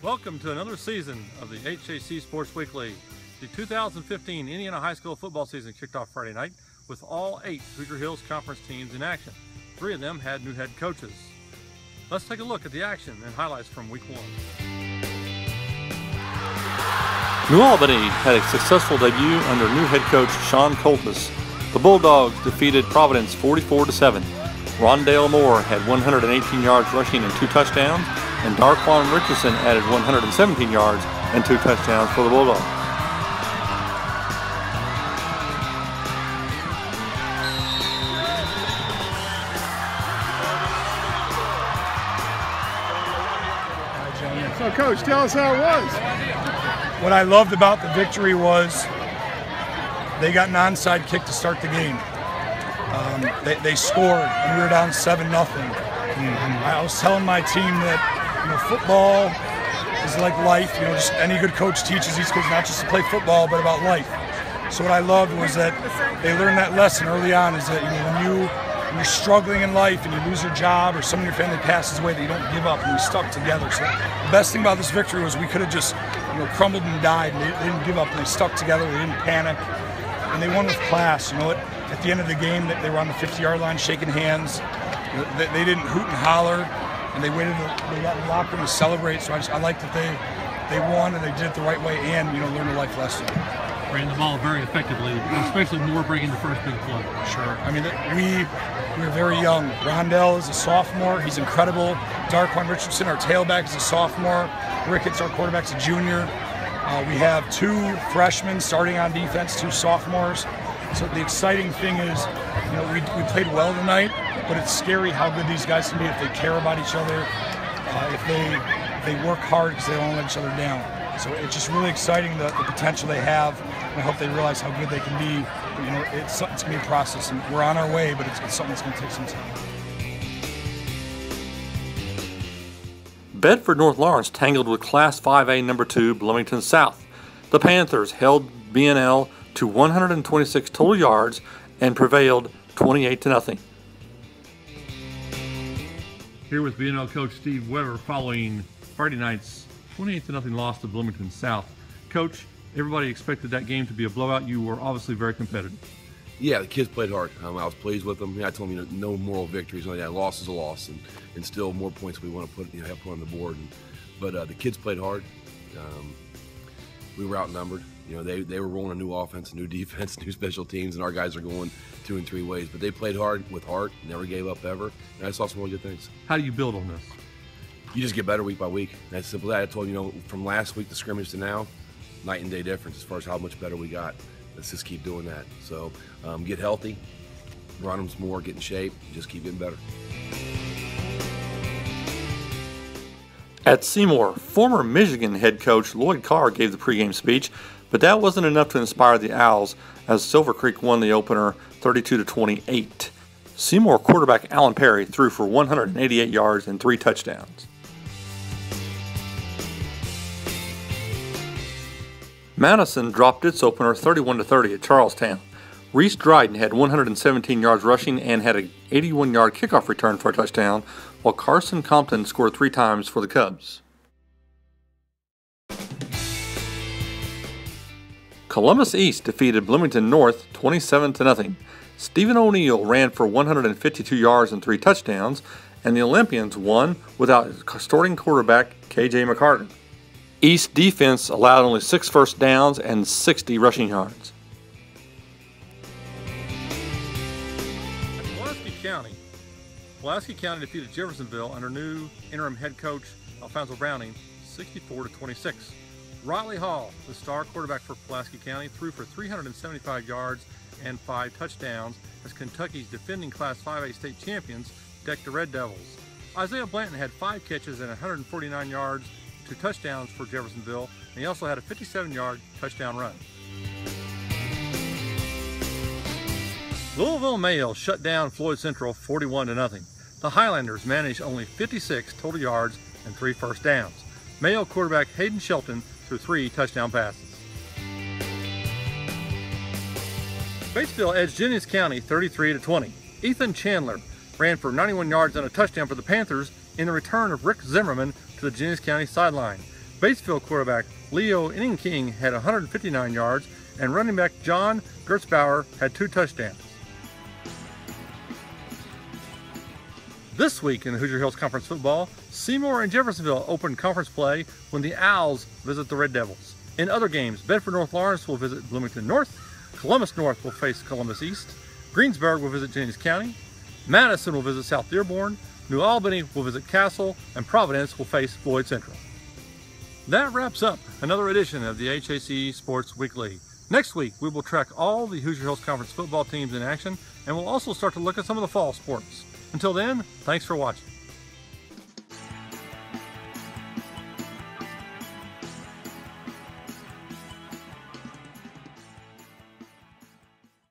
Welcome to another season of the HHC Sports Weekly. The 2015 Indiana High School football season kicked off Friday night with all 8 Hoosier Hills Conference teams in action. 3 of them had new head coaches. Let's take a look at the action and highlights from week 1. New Albany had a successful debut under new head coach Sean Coltis. The Bulldogs defeated Providence 44-7. Rondale Moore had 118 yards rushing and 2 touchdowns, and Darquan Richardson added 117 yards and 2 touchdowns for the Bulldogs. So, Coach, tell us how it was. What I loved about the victory was they got an onside kick to start the game. They scored, and we were down 7-0. I was telling my team that, football is like life. Just any good coach teaches these kids not just to play football, but about life. So what I loved was that they learned that lesson early on, is that when you're struggling in life and you lose your job or someone in your family passes away, that you don't give up, and we stuck together. So the best thing about this victory was we could have just crumbled and died, and they didn't give up, and they stuck together, they didn't panic, and they won with class. At the end of the game, they were on the 50-yard line shaking hands. They didn't hoot and holler, and they waited. They got in the locker room to celebrate. So I like that they won and they did it the right way, and learned a life lesson. Ran the ball very effectively, especially Moore breaking the first big play. Sure. I mean, we were very young. Rondell is a sophomore. He's incredible. Darquan Richardson, our tailback, is a sophomore. Ricketts, our quarterback's a junior. We have 2 freshmen starting on defense, 2 sophomores. So the exciting thing is, we played well tonight, but it's scary how good these guys can be if they care about each other, if they work hard because they don't let each other down. So it's just really exciting, the potential they have, and I hope they realize how good they can be. But, it's going to be a process, and we're on our way, but it's something that's going to take some time. Bedford North Lawrence tangled with Class 5A number 2 Bloomington South. The Panthers held BNL to 126 total yards and prevailed 28-0. Here with BNL coach Steve Weber following Friday night's 28-0 loss to Bloomington South. Coach, everybody expected that game to be a blowout. You were obviously very competitive. Yeah, the kids played hard. I was pleased with them. I told them, no moral victories. A loss is a loss, and still more points we want to put, have put on the board. But the kids played hard. We were outnumbered. They were rolling a new offense, new defense, new special teams, and our guys are going 2 and 3 ways. But they played hard with heart, never gave up ever, and I saw some really good things. How do you build on this? You just get better week by week. That's simple. I told you, from last week, the scrimmage to now, night and day difference as far as how much better we got. Let's just keep doing that. So get healthy, run them some more, get in shape, just keep getting better. At Seymour, former Michigan head coach Lloyd Carr gave the pregame speech, but that wasn't enough to inspire the Owls as Silver Creek won the opener 32-28. Seymour quarterback Alan Perry threw for 188 yards and 3 touchdowns. Madison dropped its opener 31-30 at Charlestown. Reese Dryden had 117 yards rushing and had an 81-yard kickoff return for a touchdown, while Carson Compton scored 3 times for the Cubs. Columbus East defeated Bloomington North 27-0. Stephen O'Neill ran for 152 yards and 3 touchdowns, and the Olympians won without starting quarterback K.J. McCartan. East defense allowed only 6 first downs and 60 rushing yards. Pulaski County defeated Jeffersonville under new interim head coach Alfonso Browning 64-26. Riley Hall, the star quarterback for Pulaski County, threw for 375 yards and 5 touchdowns as Kentucky's defending Class 5A state champions decked the Red Devils. Isaiah Blanton had 5 catches and 149 yards, 2 touchdowns for Jeffersonville, and he also had a 57-yard touchdown run. Louisville Male shut down Floyd Central 41-0. The Highlanders managed only 56 total yards and 3 first downs. Mayo quarterback Hayden Shelton threw 3 touchdown passes. Batesville edged Jennings County 33-20. Ethan Chandler ran for 91 yards and a touchdown for the Panthers in the return of Rick Zimmerman to the Jennings County sideline. Batesville quarterback Leo Inningking had 159 yards, and running back John Gertzbauer had 2 touchdowns. This week in the Hoosier Hills Conference football, Seymour and Jeffersonville open conference play when the Owls visit the Red Devils. In other games, Bedford North Lawrence will visit Bloomington North, Columbus North will face Columbus East, Greensburg will visit Jennings County, Madison will visit South Dearborn, New Albany will visit Castle, and Providence will face Floyd Central. That wraps up another edition of the HHC Sports Weekly. Next week, we will track all the Hoosier Hills Conference football teams in action, and we'll also start to look at some of the fall sports. Until then, thanks for watching.